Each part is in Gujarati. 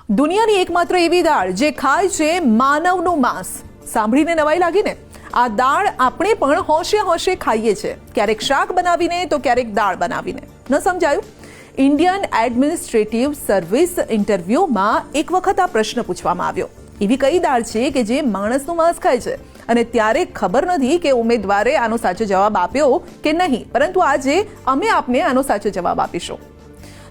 દુનિયાની એકમાત્ર એવી દાળ જે ખાય છે માનવનું માંસ. સાંભળીને નવાઈ લાગીને? આ દાળ આપણે પણ હોશે હોશે ખાઈએ છીએ, ક્યારેક શાક બનાવીને તો ક્યારેક દાળ બનાવીને. ન સમજાયું? ઇન્ડિયન એડમિનિસ્ટ્રેટિવ સર્વિસ ઇન્ટરવ્યુમાં એક વખત આ પ્રશ્ન પૂછવામાં આવ્યો, એવી કઈ દાળ છે કે જે માણસનું માંસ ખાય છે? અને ત્યારે ખબર નથી કે ઉમેદવારે આનો સાચો જવાબ આપ્યો કે નહીં, પરંતુ આજે અમે આપને આનો સાચો જવાબ આપીશું.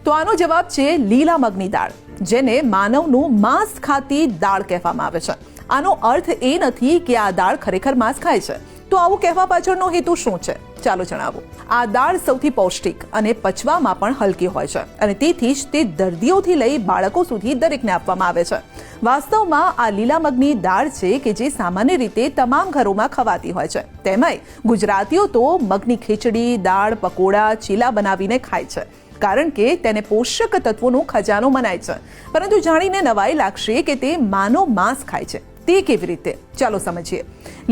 તો આનો જવાબ છે લીલા મગની દાળ, જેને માનવનું માંસ ખાતી દાળ કહેવામાં આવે છે. આનો અર્થ એ નથી કે આ દાળ ખરેખર માંસ ખાય છે. તો આવું કહેવા પાછળનો હેતુ શું છે? ચાલો જણાવું. આ દાળ સૌથી પૌષ્ટિક અને પચવામાં પણ હલકી હોય છે, અને તેથી જ તે દર્દીઓથી લઈ બાળકો સુધી દરેકને આપવામાં આવે છે. વાસ્તવમાં આ લીલા મગની દાળ છે કે જે સામાન્ય રીતે તમામ ઘરોમાં ખવાતી હોય છે. તેમાંય ગુજરાતીઓ તો મગની ખીચડી, દાળ, પકોડા, ચીલા બનાવીને ખાય છે, કારણ કે તેને પોષક તત્વોનો ખજાનો મનાય છે. પરંતુ જાણીને નવાઈ લાગશે કે તે માનવ માંસ ખાય છે. તે કેવી રીતે? ચાલો સમજીએ.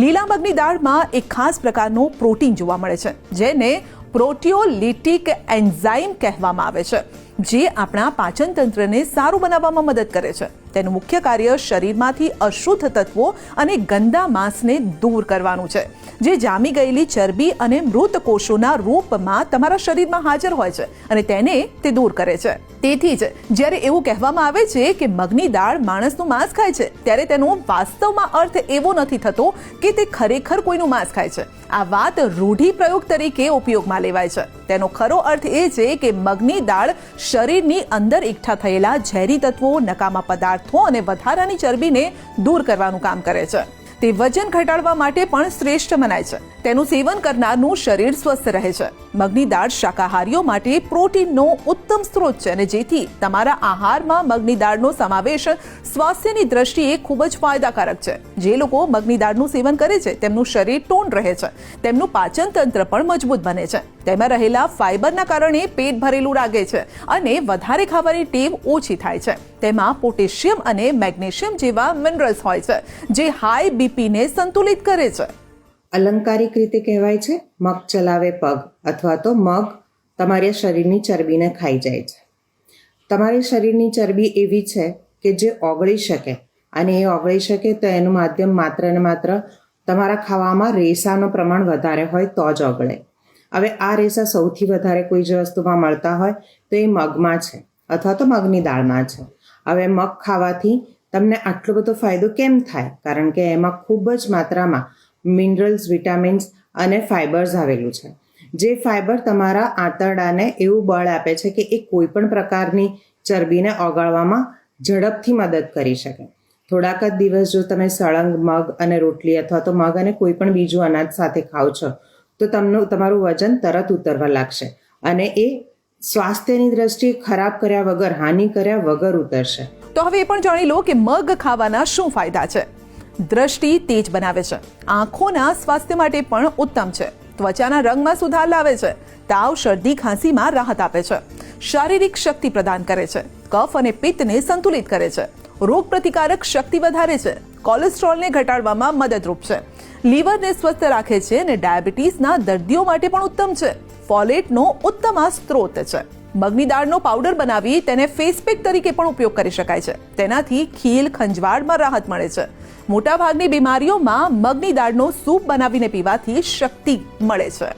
લીલા મગની દાળમાં એક ખાસ પ્રકારનું પ્રોટીન જોવા મળે છે, જેને પ્રોટીઓલિટિક એન્ઝાઇમ કહેવામાં આવે છે, જે આપણા પાચન તંત્રને સારું બનાવવામાં મદદ કરે છે. તેનું મુખ્ય કાર્ય શરીરમાંથી અશુદ્ધ તત્વો અને ગંદા માંસને દૂર કરવાનું છે, જે જામી ગયેલી ચરબી અને મૃત કોષોના રૂપમાં તમારા શરીરમાં હાજર હોય છે, અને તેને તે દૂર કરે છે. તેથી જ જ્યારે એવું કહેવામાં આવે છે કે મગની દાળ માણસનું માંસ ખાય છે, ત્યારે તેનો વાસ્તવમાં અર્થ એવો નથી થતો કે તે ખરેખર કોઈનું માંસ ખાય છે. આ વાત રૂઢિપ્રયોગ તરીકે ઉપયોગમાં લેવાય છે. તેનો ખરો અર્થ એ છે કે મગની દાળ શરીરની અંદર એકઠા થયેલા ઝેરી તત્વો, નકામા પદાર્થો અને વધારાની ચરબીને દૂર કરવાનું કામ કરે છે. તે વજન ઘટાડવા માટે પણ શ્રેષ્ઠ મનાય છે. તેનું સેવન કરનારનું શરીર સ્વસ્થ રહે છે. મગની દાળ શાકાહારીઓ માટે પ્રોટીનનો ઉત્તમ સ્ત્રોત છે, અને જેથી તમારા આહારમાં મગની દાળનો સમાવેશ સ્વાસ્થ્યની દ્રષ્ટિએ ખૂબ જ ફાયદાકારક છે. જે લોકો મગની દાળનું સેવન કરે છે તેમનું શરીર ટોન રહે છે, તેમનું પાચન તંત્ર પણ મજબૂત બને છે. તેમાં રહેલા ફાઇબરના કારણે પેટ ભરેલું લાગે છે અને વધારે ખાવાની ટેવ ઓછી થાય છે. તેમાં પોટેશિયમ અને મેગ્નેશિયમ જેવા મિનરલ્સ હોય છે, જે હાઈ બીપીને સંતુલિત કરે છે. અલંકારિક રીતે કહેવાય છે, મગ ચલાવે પગ, અથવા તો મગ તમારા શરીરની ચરબીને ખાઈ જાય છે. તમારી શરીરની ચરબી એવી છે કે જે ઓગળી શકે, અને એ ઓગળી શકે તો એનું માધ્યમ માત્ર ને માત્ર તમારા ખાવામાં રેસાનું પ્રમાણ વધારે હોય તો જ ઓગળે. હવે આ રેસા સૌથી વધારે કોઈ જ વસ્તુમાં મળતા હોય તો એ મગમાં છે, અથવા તો મગની દાળમાં છે. હવે મગ ખાવાથી તમને આટલો બધો ફાયદો કેમ થાય? કારણ કે એમાં ખૂબ જ માત્રામાં મિનરલ્સ, વિટામિન્સ અને ફાઇબર્સ આવેલું છે, જે ફાઇબર તમારા આંતરડાને એવું બળ આપે છે કે એ કોઈ પણ પ્રકારની ચરબીને ઓગાળવામાં ઝડપથી મદદ કરી શકે. થોડાક જ દિવસ જો તમે સળંગ મગ અને રોટલી અથવા તો મગ અને કોઈ પણ બીજું અનાજ સાથે ખાઓ છો તો તમારું વજન તરત ઉતરવા લાગશે, અને એ સ્વાસ્થ્યની દ્રષ્ટિએ ખરાબ કર્યા વગર, હાનિ કર્યા વગર ઉતરશે. તો હવે એ પણ જાણી લો કે મગ ખાવાના શું ફાયદા છે. દ્રષ્ટિ તેજ બનાવે છે, આંખોના સ્વાસ્થ્ય માટે પણ ઉત્તમ છે, ત્વચાના રંગમાં સુધાર લાવે છે, તાવ, શરદી, ખાંસીમાં રાહત આપે છે, શારીરિક શક્તિ પ્રદાન કરે છે, કફ અને પિત્તને સંતુલિત કરે છે, રોગ પ્રતિકારક શક્તિ વધારે છે, કોલેસ્ટ્રોલને ઘટાડવામાં મદદરૂપ છે, લીવરને સ્વસ્થ રાખે છે, અને ડાયાબિટીસના દર્દીઓ માટે પણ ઉત્તમ છે. ફોલેટનો ઉત્તમ આ સ્ત્રોત છે. મગની દાળનો પાવડર બનાવી તેને ફેસ પેક તરીકે પણ ઉપયોગ કરી શકાય છે. તેનાથી ખીલ, ખંજવાળમાં રાહત મળે છે. મોટાભાગની બીમારીઓમાં મગની દાળનો સૂપ બનાવીને પીવાથી શક્તિ મળે છે.